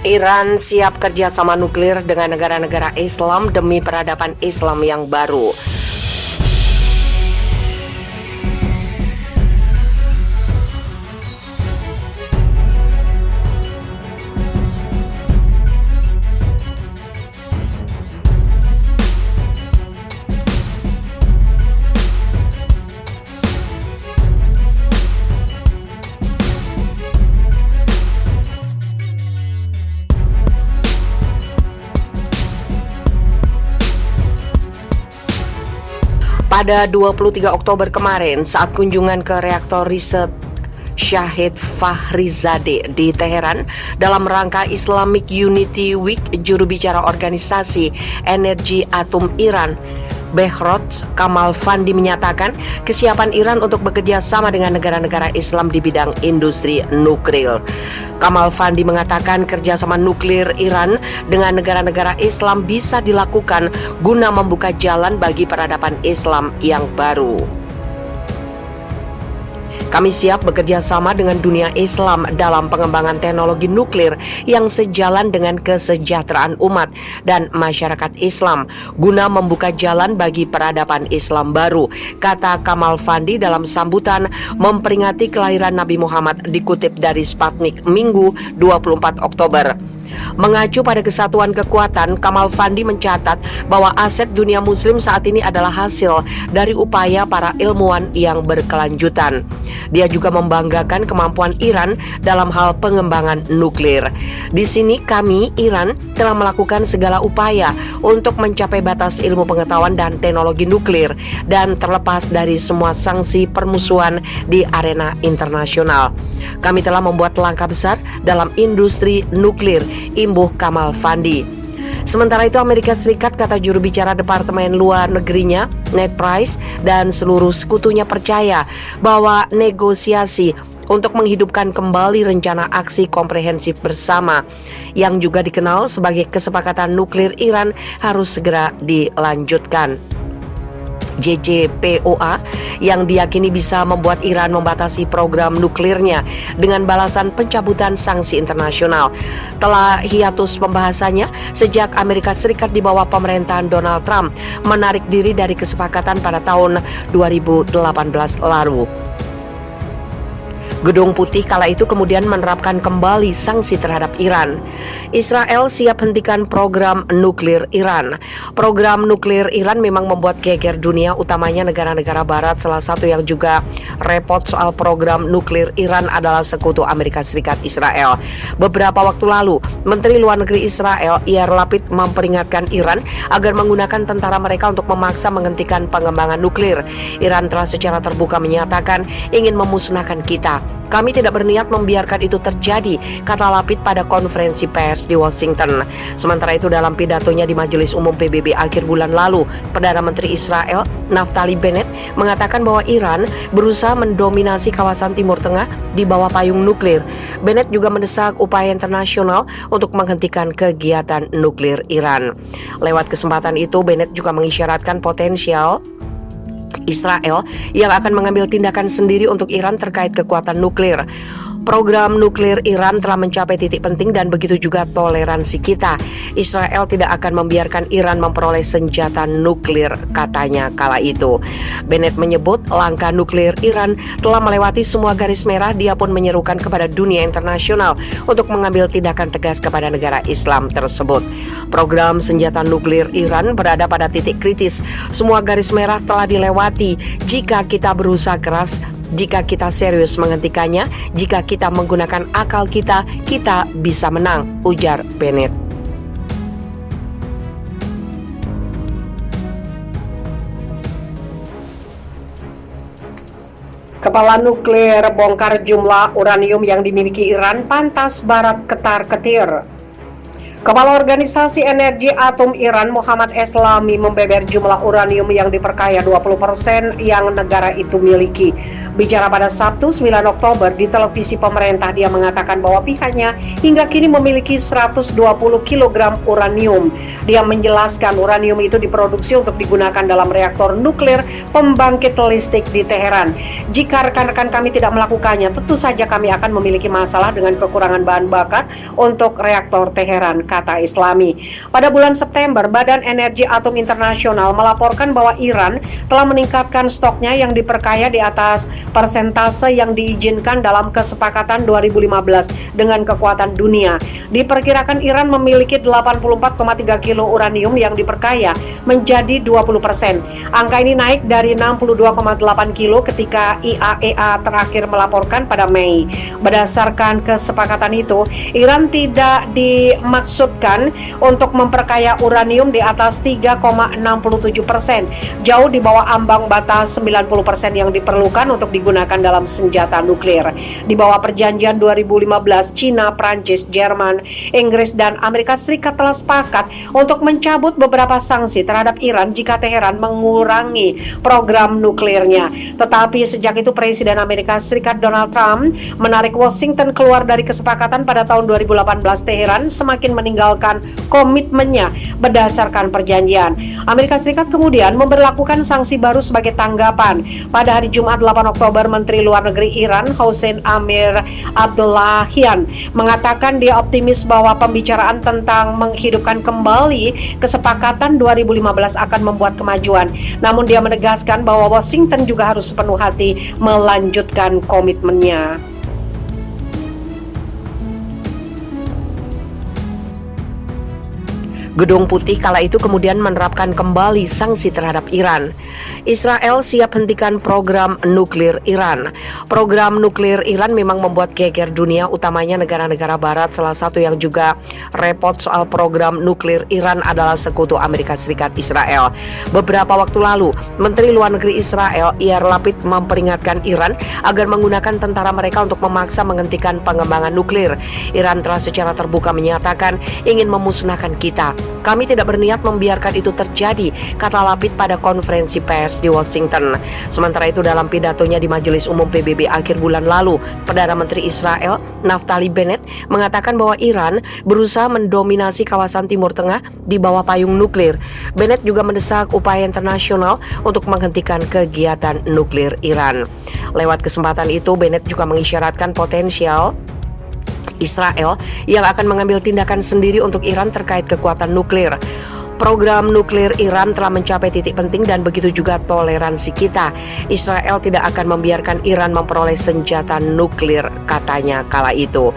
Iran siap kerjasama nuklir dengan negara-negara Islam demi peradaban Islam yang baru. Pada 23 Oktober kemarin, saat kunjungan ke reaktor riset Shahid Fakhrizadeh di Teheran dalam rangka Islamic Unity Week, juru bicara Organisasi Energi Atom Iran, Behrot Kamalvandi, menyatakan kesiapan Iran untuk bekerja sama dengan negara-negara Islam di bidang industri nuklir. Kamalvandi mengatakan kerjasama nuklir Iran dengan negara-negara Islam bisa dilakukan guna membuka jalan bagi peradaban Islam yang baru. Kami siap bekerja sama dengan dunia Islam dalam pengembangan teknologi nuklir yang sejalan dengan kesejahteraan umat dan masyarakat Islam guna membuka jalan bagi peradaban Islam baru, kata Kamalvandi dalam sambutan memperingati kelahiran Nabi Muhammad, dikutip dari Sputnik Minggu 24 Oktober. Mengacu pada kesatuan kekuatan, Kamalvandi mencatat bahwa aset dunia muslim saat ini adalah hasil dari upaya para ilmuwan yang berkelanjutan. Dia juga membanggakan kemampuan Iran dalam hal pengembangan nuklir. Di sini kami, Iran, telah melakukan segala upaya untuk mencapai batas ilmu pengetahuan dan teknologi nuklir dan terlepas dari semua sanksi permusuhan di arena internasional. Kami telah membuat langkah besar dalam industri nuklir, imbuh Kamalvandi. Sementara itu, Amerika Serikat, kata juru bicara Departemen Luar Negerinya, Ned Price, dan seluruh sekutunya percaya bahwa negosiasi untuk menghidupkan kembali rencana aksi komprehensif bersama yang juga dikenal sebagai kesepakatan nuklir Iran harus segera dilanjutkan. JCPOA yang diyakini bisa membuat Iran membatasi program nuklirnya dengan balasan pencabutan sanksi internasional telah hiatus pembahasannya sejak Amerika Serikat di bawah pemerintahan Donald Trump menarik diri dari kesepakatan pada tahun 2018 lalu. Gedung Putih kala itu kemudian menerapkan kembali sanksi terhadap Iran. Israel siap hentikan program nuklir Iran. Program nuklir Iran memang membuat geger dunia, utamanya negara-negara barat. Salah satu yang juga repot soal program nuklir Iran adalah sekutu Amerika Serikat, Israel. Beberapa waktu lalu, Menteri Luar Negeri Israel, Yair Lapid, memperingatkan Iran agar menggunakan tentara mereka untuk memaksa menghentikan pengembangan nuklir. Iran telah secara terbuka menyatakan ingin memusnahkan kita. Kami tidak berniat membiarkan itu terjadi, kata Lapid pada konferensi pers di Washington. Sementara itu, dalam pidatonya di Majelis Umum PBB akhir bulan lalu, Perdana Menteri Israel Naftali Bennett mengatakan bahwa Iran berusaha mendominasi kawasan Timur Tengah di bawah payung nuklir. Bennett juga mendesak upaya internasional untuk menghentikan kegiatan nuklir Iran. Lewat kesempatan itu, Bennett juga mengisyaratkan potensial Israel yang akan mengambil tindakan sendiri untuk Iran terkait kekuatan nuklir. Program nuklir Iran telah mencapai titik penting dan begitu juga toleransi kita. Israel tidak akan membiarkan Iran memperoleh senjata nuklir, katanya kala itu. Bennett menyebut langkah nuklir Iran telah melewati semua garis merah. Dia pun menyerukan kepada dunia internasional untuk mengambil tindakan tegas kepada negara Islam tersebut. Program senjata nuklir Iran berada pada titik kritis. Semua garis merah telah dilewati. Jika kita berusaha keras, jika kita serius menghentikannya, jika kita menggunakan akal kita, kita bisa menang, ujar Bennett. Kepala nuklir bongkar jumlah uranium yang dimiliki Iran, pantas Barat ketar-ketir. Kepala Organisasi Energi Atom Iran, Muhammad Eslami, membeber jumlah uranium yang diperkaya 20% yang negara itu miliki. Bicara pada Sabtu 9 Oktober di televisi pemerintah, dia mengatakan bahwa pihaknya hingga kini memiliki 120 kg uranium. Dia menjelaskan uranium itu diproduksi untuk digunakan dalam reaktor nuklir pembangkit listrik di Teheran. Jika rekan-rekan kami tidak melakukannya, tentu saja kami akan memiliki masalah dengan kekurangan bahan bakar untuk reaktor Teheran, kata Islami. Pada bulan September, Badan Energi Atom Internasional melaporkan bahwa Iran telah meningkatkan stoknya yang diperkaya di atas persentase yang diizinkan dalam kesepakatan 2015 dengan kekuatan dunia. Diperkirakan Iran memiliki 84,3 kilo uranium yang diperkaya menjadi 20%. Angka ini naik dari 62,8 kilo ketika IAEA terakhir melaporkan pada Mei. Berdasarkan kesepakatan itu, Iran tidak dimaksudkan untuk memperkaya uranium di atas 3,67%, jauh di bawah ambang batas 90% yang diperlukan untuk digunakan dalam senjata nuklir. Di bawah perjanjian 2015, Cina, Prancis, Jerman, Inggris, dan Amerika Serikat telah sepakat untuk mencabut beberapa sanksi terhadap Iran jika Teheran mengurangi program nuklirnya. Tetapi sejak itu Presiden Amerika Serikat Donald Trump menarik Washington keluar dari kesepakatan pada tahun 2018. Teheran semakin meninggalkan komitmennya berdasarkan perjanjian. Amerika Serikat kemudian memberlakukan sanksi baru sebagai tanggapan. Pada hari Jumat 8 Oktober, Menteri Luar Negeri Iran Hossein Amir Abdollahian mengatakan dia optimis bahwa pembicaraan tentang menghidupkan kembali kesepakatan 2015 akan membuat kemajuan. Namun dia menegaskan bahwa Washington juga harus sepenuh hati melanjutkan komitmennya. Gedung Putih kala itu kemudian menerapkan kembali sanksi terhadap Iran. Israel siap hentikan program nuklir Iran. Program nuklir Iran memang membuat geger dunia, utamanya negara-negara barat. Salah satu yang juga repot soal program nuklir Iran adalah sekutu Amerika Serikat, Israel. Beberapa waktu lalu, Menteri Luar Negeri Israel Yair Lapid memperingatkan Iran agar menggunakan tentara mereka untuk memaksa menghentikan pengembangan nuklir. Iran telah secara terbuka menyatakan ingin memusnahkan kita. Kami tidak berniat membiarkan itu terjadi, kata Lapid pada konferensi pers di Washington. Sementara itu dalam pidatonya di Majelis Umum PBB akhir bulan lalu, Perdana Menteri Israel Naftali Bennett mengatakan bahwa Iran berusaha mendominasi kawasan Timur Tengah di bawah payung nuklir. Bennett juga mendesak upaya internasional untuk menghentikan kegiatan nuklir Iran. Lewat kesempatan itu, Bennett juga mengisyaratkan potensial Israel yang akan mengambil tindakan sendiri untuk Iran terkait kekuatan nuklir. Program nuklir Iran telah mencapai titik penting dan begitu juga toleransi kita. Israel tidak akan membiarkan Iran memperoleh senjata nuklir, katanya kala itu.